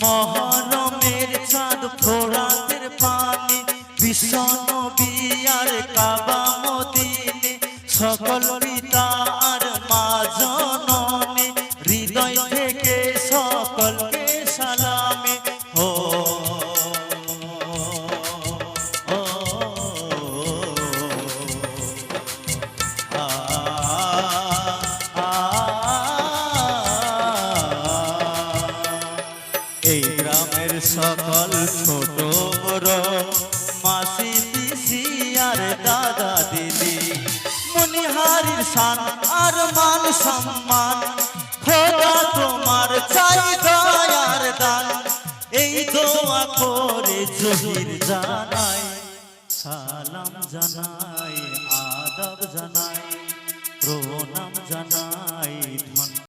মহরমের চাঁদ ফোরাতের পানি বিশ্ব নবী আর কাবা মদিনে সকল পিতা আর মা জননী হৃদয় থেকে সকলকে সালামে ও এই গ্রামের সকল ছোট বড় মাসি পিসি আর দাদা দিদি মনিহারির শান আর মান সম্মান খোদা তোমার চাই দয়ার দান এই দোয়া করে জহির জানাই সালাম জানাই আদব জানাই প্রণাম জানাই।